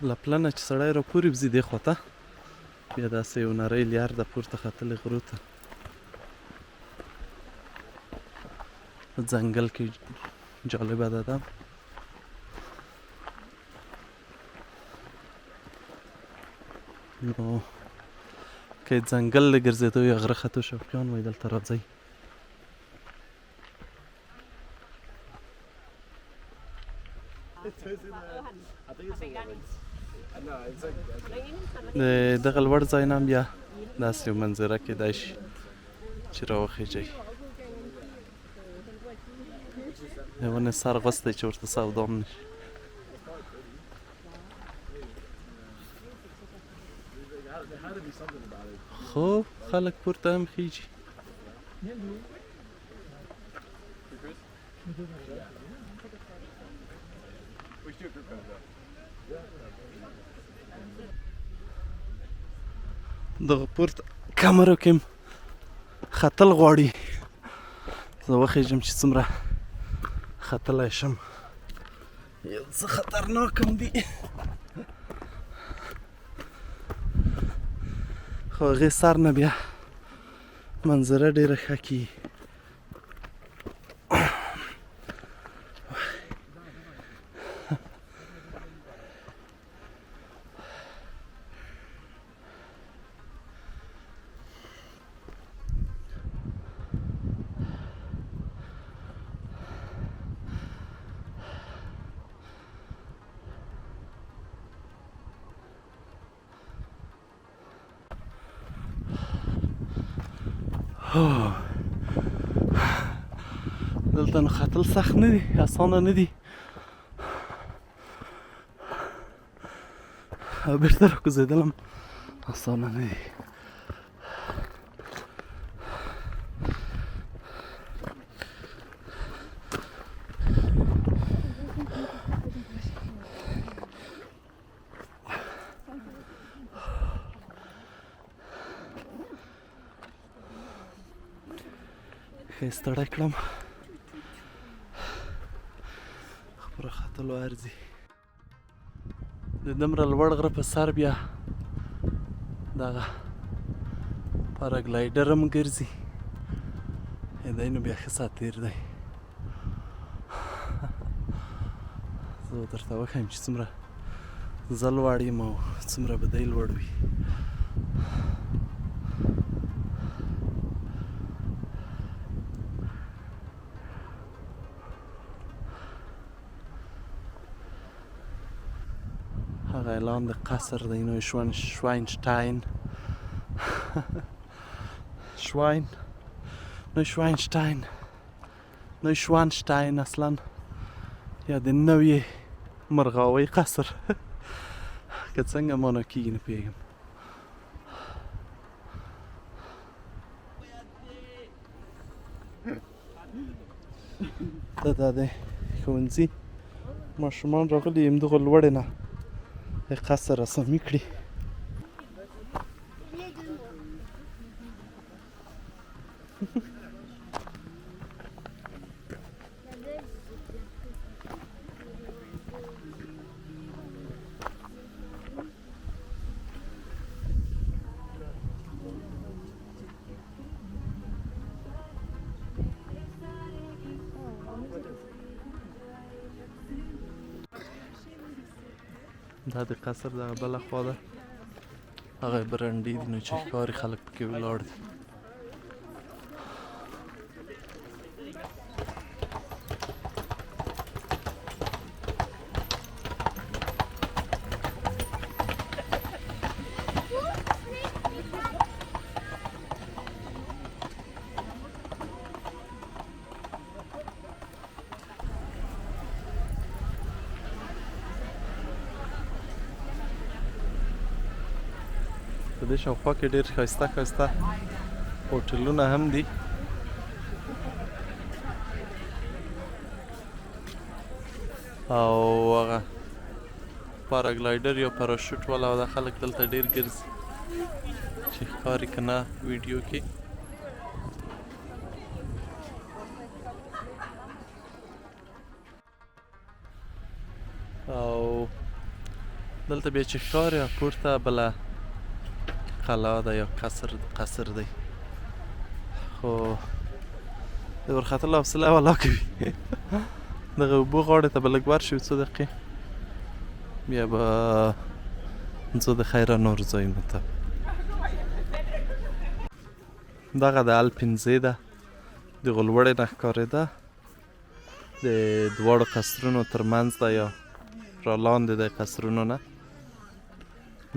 له پلنه چې سړی راپورې وځي دې خوا ته بیا داسې یو نری لیار ده پورته ختلې غرو ته ځنګل کې جالبه ده نو که ځنګل له ګرځېدو یا غره ختو شوقیان وای دلته راځئ د دغه لوړ ځای نه هم بیا داسې یو منظره کیدای شي چې راوخیږئ د ونې سر غوڅ دی چې ورته سودا هم نشي خو خلک پورته هم خیږي دغه پورته کمرو کې هم ختل غواړي زه وخیږم چې څومره ختلی شم یو څه خطرناک هم دي خو هغې سر نه بیا منظره ډېره ښه کېږي دلته نو ختل سخت نه دي اسانه نه دي او بیرته راکوزېدل هم اسانه نه دي ښه ستړی کړم خبره ختلو ارزي د دومره لوړ غره په سر بیا دغه پاراګلایډر هم ګرځي دی نو بیا ښه ساتیر دی زه به درته وښیم چې څومره زه لوړ یم او څومره به دی لوړ وي هغه اعلان د قصر دی نو شواینشتاین شواینشتاین اصلا یا د نوې مرغاوۍ قصر که څنګه مانا کېږي نه پوهېږم دا دی ښوونځي ماشومان راغلي همدغه لوړې نه د قصر رسامي کړي دا د قصر دغه بله خوا ده هغه برنډې دي نو چې ښکاري خلک پکې ولاړ دي په دې شاوخوا کې ډېر ښایسته ښایسته هوټلونه هم دي او هغه پاراګلایډر یا پاراشوټ والا دا خلک دلته ډېر ګرځي چې ښکاري که نه ویډیو کې او دلته بیا چې ښکاري پورته بله قلعه ده یا قصر دی خو د ورختلو حوصله ولا کوي دغه اوبو غاړې ته به لږ ورشو څو دقیقې بیا به ځو د خیره نور ځایونو ته دغه د الپنزې ده د غلوړې نه ښکارېده د دواړو قصرونو تر منځ ده یا را لاندې د قصرونو نه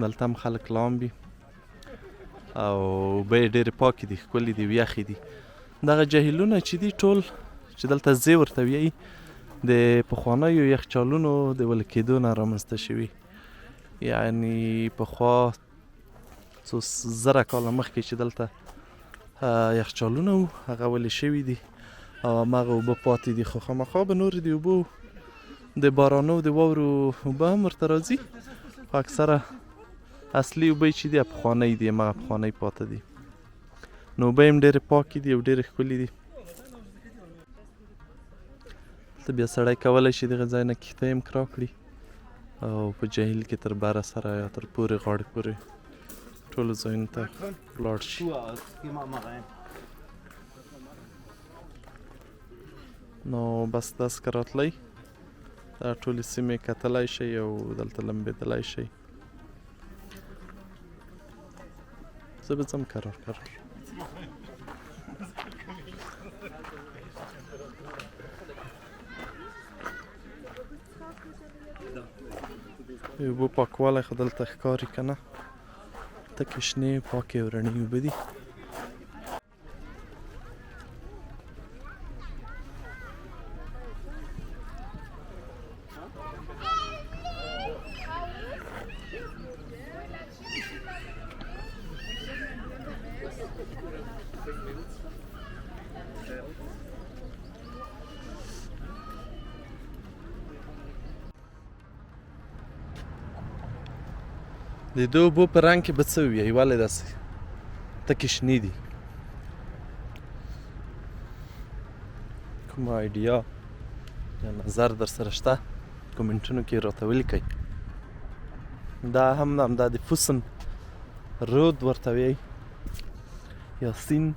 دلته هم خلک لامبي او اوبه یې ډېرې پاکې دي ښکلې دي یخې دي دغه جهیلونه چې دي ټول چې دلته ځې ورته وایي د پخوانیو یخچالونو د ویلې کېدو نه رامنځته شوي یعنې پخوا څو زره کاله مخکې چې دلته یخچالونه وو هغه ولې شوي دي او هماغه اوبه پاتې دي خو خامخا به نورې د اوبو د بارانو د واورو اوبه هم ورته راځي خو اکثره اصلي اوبه چې دي پخوانۍ دي هماغه پخوانۍ پاته دي نو اوبه یې هم ډېرې پاکې دي او ډېرې ښکلې دي دلته بیا سړی کولی شي دغه ځای نه کښتۍ هم کرا کړي او په جهیل کې تر بره سره یا تر پورې غاړې پورې ټولو ځایونو ته ولاړ شي نو بس داسې که راتلی دا ټولې سیمې کتلی شئ او دلته لمبېدلی شئ زه به ځم کرار اوبو پاکوالی خو دلته ښکاري که نه تکې شنې پاکې او رڼې اوبه دي د دې اوبو په رنګ کې به څه ووایي ولې داسې تکې شنې دي کومه ایډیا یا نظر در سره شته کومنټونو کې راته ولیکئ دا هم همدا د فوسن رود ورته وایي یا سیند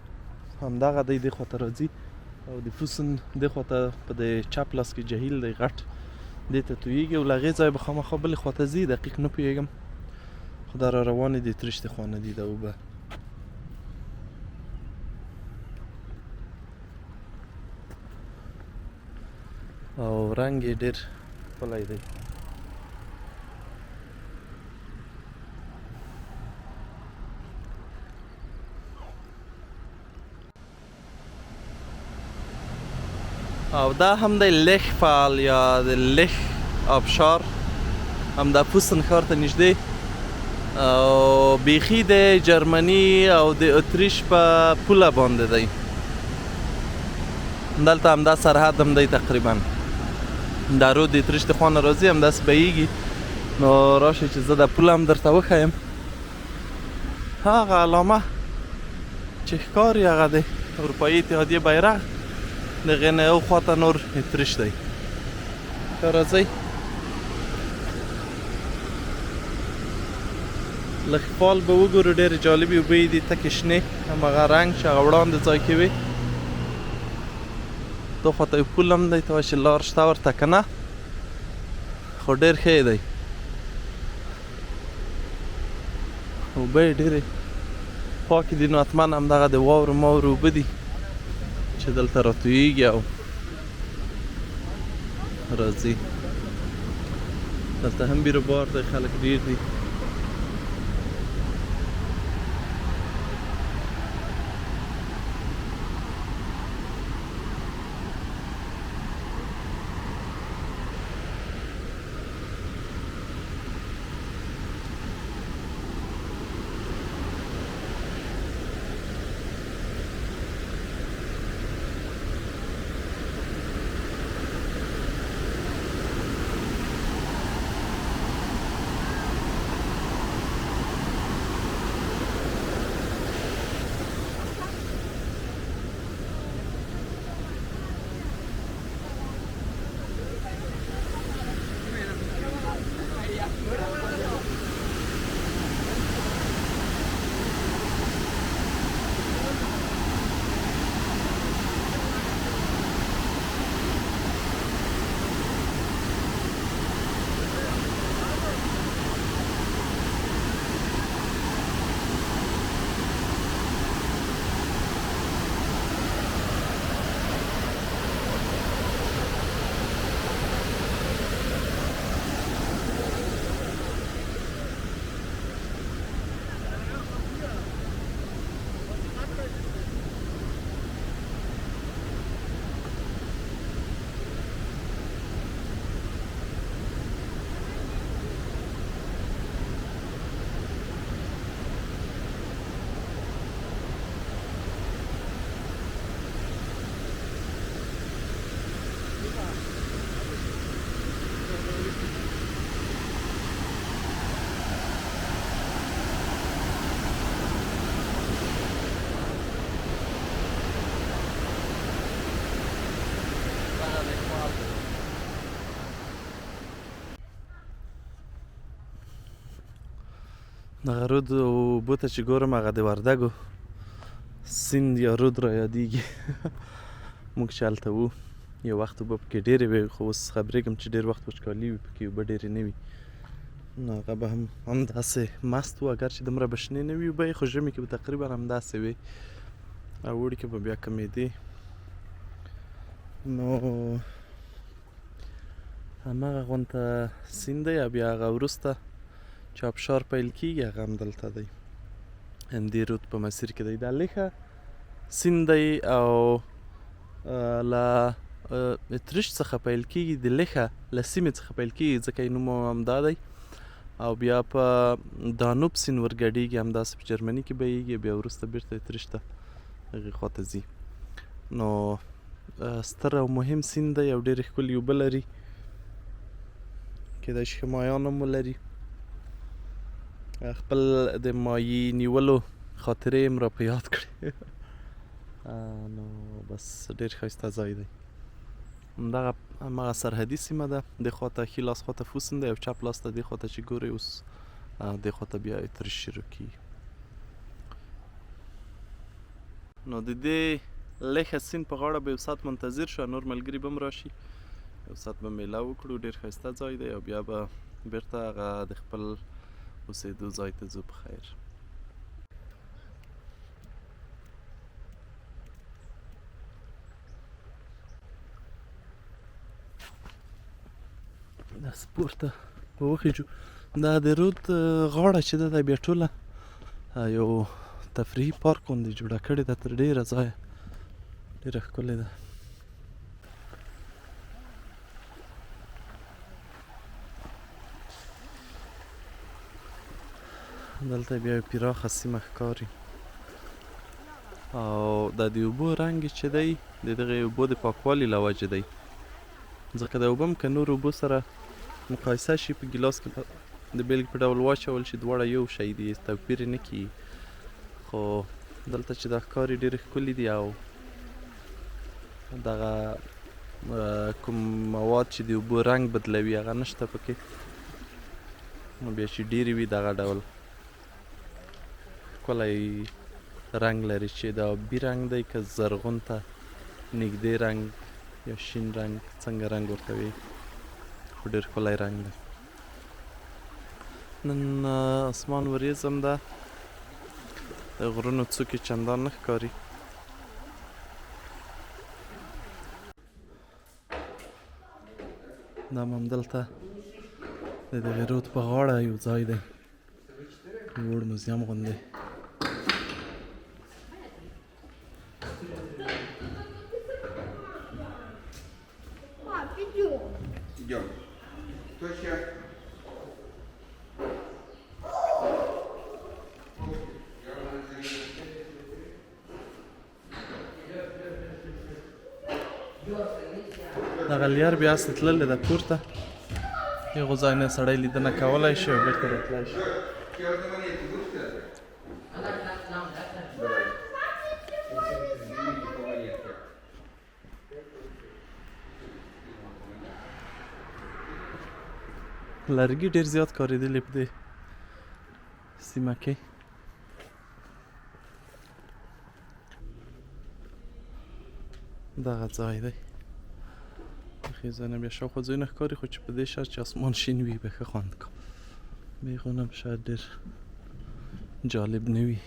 همدغه دی دې خواته راځي او د فوسن دې خواته په د چپ لاس کې جهیل دی غټ دې ته تویېږي او له هغې ځایه به خامخا بلې خواته ځي دقیق نه پوهېږم خو دا را روانې دي ترشتې خوا نه دي دا اوبه او رنګ یې ډېر ښکلی دی او دا هم دی لیخ فال یا د لیخ آبشار هم دا پوستن ښار ته نږدې او بیخي د جرمني او د اتریش په پوله باندې دی دلته همدا سرحد هم دی تقریبا دا رود د اتریش د خوا نه راځي همداسې بهیږي نو راشئ چې زه دا پوله هم درته وښیم هغه علامه چې ښکاري هغه دی اروپایي اتحادیې بیرغ د هغې نه یو خواته نور اتریش دی ښه راځئ لږ فال به وګورو ډېرې جالبې اوبه یې دي تکې شنې هماغه رنګ چې هغه وړاندې ځای کې وي دا خواته یو پول هم دی ته وایي چې لار شته ورته که نه خو ډېر ښه دی اوبه یې ډېرې پاکې دي نو حتما همدغه د واورو ماورو اوبه دي چې دلته راتویېږي او راځي دلته هم بیروبار دی خلک ډېر دي دغه رود اوبو ته چې ګورم هغه د وردګو سیند یا رود را یادېږي. موږ چې هلته وو یو وخت اوبه پکې ډېرې وې، خو اوس خبرېږم چې ډېر وخت وچکالي وي پکې اوبه ډېرې نه وي. نو هغه به هم همداسې مست وو، اګر چې دومره به شنې نه وي اوبه یې، خو ژمي کې به تقریبا همداسې وې او اوړي کې به بیا کمېدې. نو هماغه غونته سیند دی او بیا هغه وروسته چې آبشار پیل کېږي هغه هم دلته دی، همدې رود په مسیر کې دی. دا لیښه سیند دی او له اتریش څخه پیل کېږي، د لیښه له سیمې څخه پیل کېږي ځکه یې نوم همدا دی، او بیا په دانوب سیند ورګډېږي، همداسې په جرمني کې بهیږي، بیا وروسته بېرته اتریش ته هغې خواته ځي. نو ستر او مهم سیند دی او ډېرې ښکلې اوبه لري، کېدای شي ښه ماهیان هم ولري. خپل د ماهي نیولو خاطرې یې هم را په یاد کړې. نو بس ډېر ښایسته ځای دی. هماغه سرحدي سیمه ده، دې خواته ښي لاس خواته فوسن دی او چپ لاس ته دې خواته چې ګورئ اوس دې خواته بیا اتریش شروع کېږي. نو د دې لیښه سیند په غاړه به یو ساعت منتظر شو، نور ملګري به هم راشي، یو ساعت به میله وکړو. ډېر ښایسته ځای دی او بیا به بېرته هغه د خپل اوسېدو ځای ته ځو په خیر. داسې پورته به وخېږو. دا د رود غاړه چې ده دا بیا ټوله یو تفریحي پارک غوندې جوړه کړې ده، تر ډېره ځایه ډېره ښکلې ده. دلته بیا یو پراخه سیمه ښکاري او دا د اوبو رنګ چې دی د دغې اوبو د پاکوالي له وجې دی، ځکه د اوبه هم که نور اوبو سره مقایسه شي په ګیلاس کې د بیلګې په ډول واچول شي دواړه یو شی دي، توپیر یې نه کیږي. خو دلته چې دا ښکاري ډېرې ښکلي دي او دغه کوم مواد چې د اوبو رنګ بدلوي هغه نشته پکې. نو بیا چې ډېرې وي دغه ډول ښکلی رنګ لري، چې د آبي رنګ دی که زرغون ته نږدې رنګ یا شین رنګ، څنګه رنګ ورته وي، خو ډېر ښکلی رنګ دی. نن اسمان وریځ هم ده، د غرونو څوکې چندان نه ښکاري. دا هم همدلته د دغې رود په غاړه یو ځای دی، لوړ موزیم غوندې. دغه لیار بیا هسې تللې ده پورته، هغو ځای نه سړی لیدنه کولی شي او بېرته راتلی شي. لرګي ډېر زیات کارېدلي په دې سیمه کې. دغه ځای دی، ښې ځای نه بیا شاوخوا ځایونه ښکاري، خو چې په دې شرط چې اسمان شین وي به ښه خوند کا. بیغونه به شاید ډېر جالب نه وي،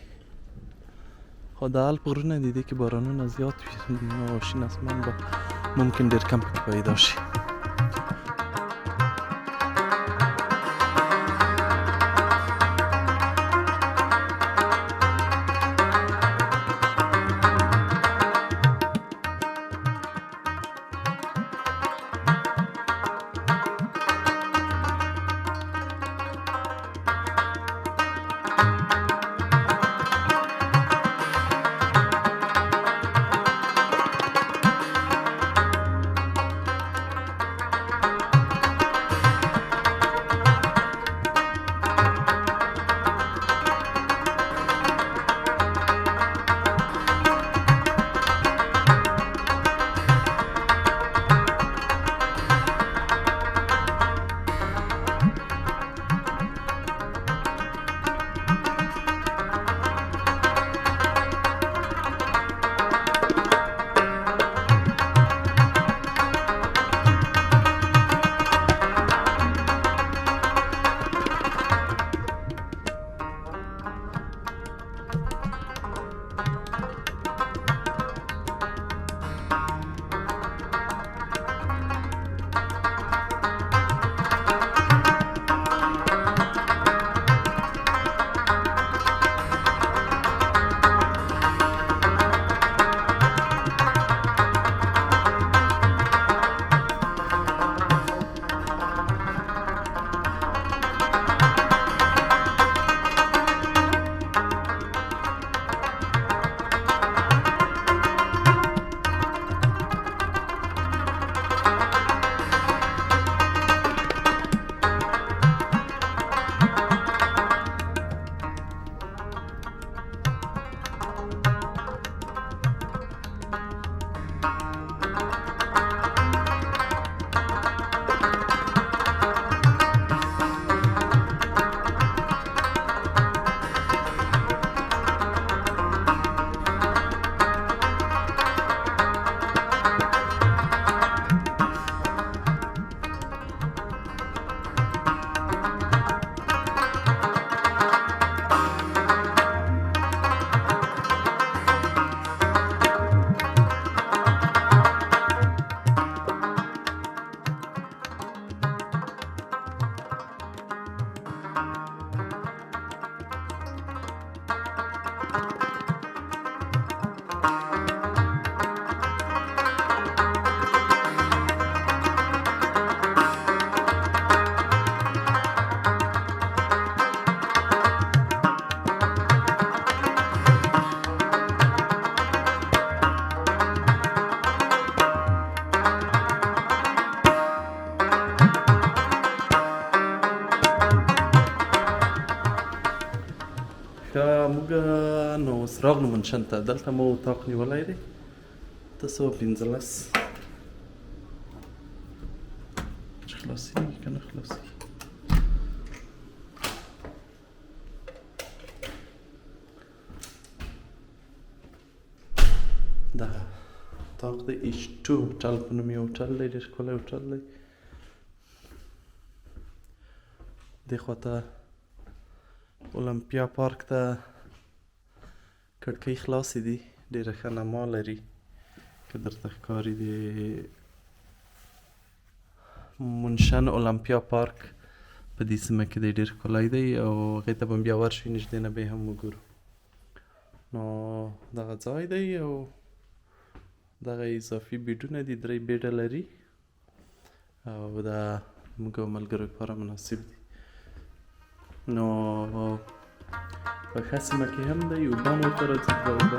خو د الپ غرونه دي، دې کې بارانونه زیات وي نو شین اسمان به ممکن ډېر کم پکې پیدا شي. که موږ نو اوس راغلو منشن ته، دلته مو اطاق نیولی دی 215 چې خلاصېږي که نه خلاصېږي. دغه اطاق دی H2 هوټل په نوم یو هوټل دی، ډېر ښکلی هوټل دی. دې خوا ته اولمپیا پارک ته کړکۍ خلاصې دي، ډېره ښه نما لري که درته ښکاري. د منشن اولمپیا پارک په دې سیمه کې دی، ډېر ښکلی دی او هغې ته به بیا ورشئ، نږدې نه به یې هم وګورو. نو دغه ځای دی او دغه اضافي بیډونه دي، 3 بیډه لري او دا موږ او ملګرو لپاره مناسب دي. نو په ښه سیمه کې هم دی، اوبه هم ورته راځي، په اوبه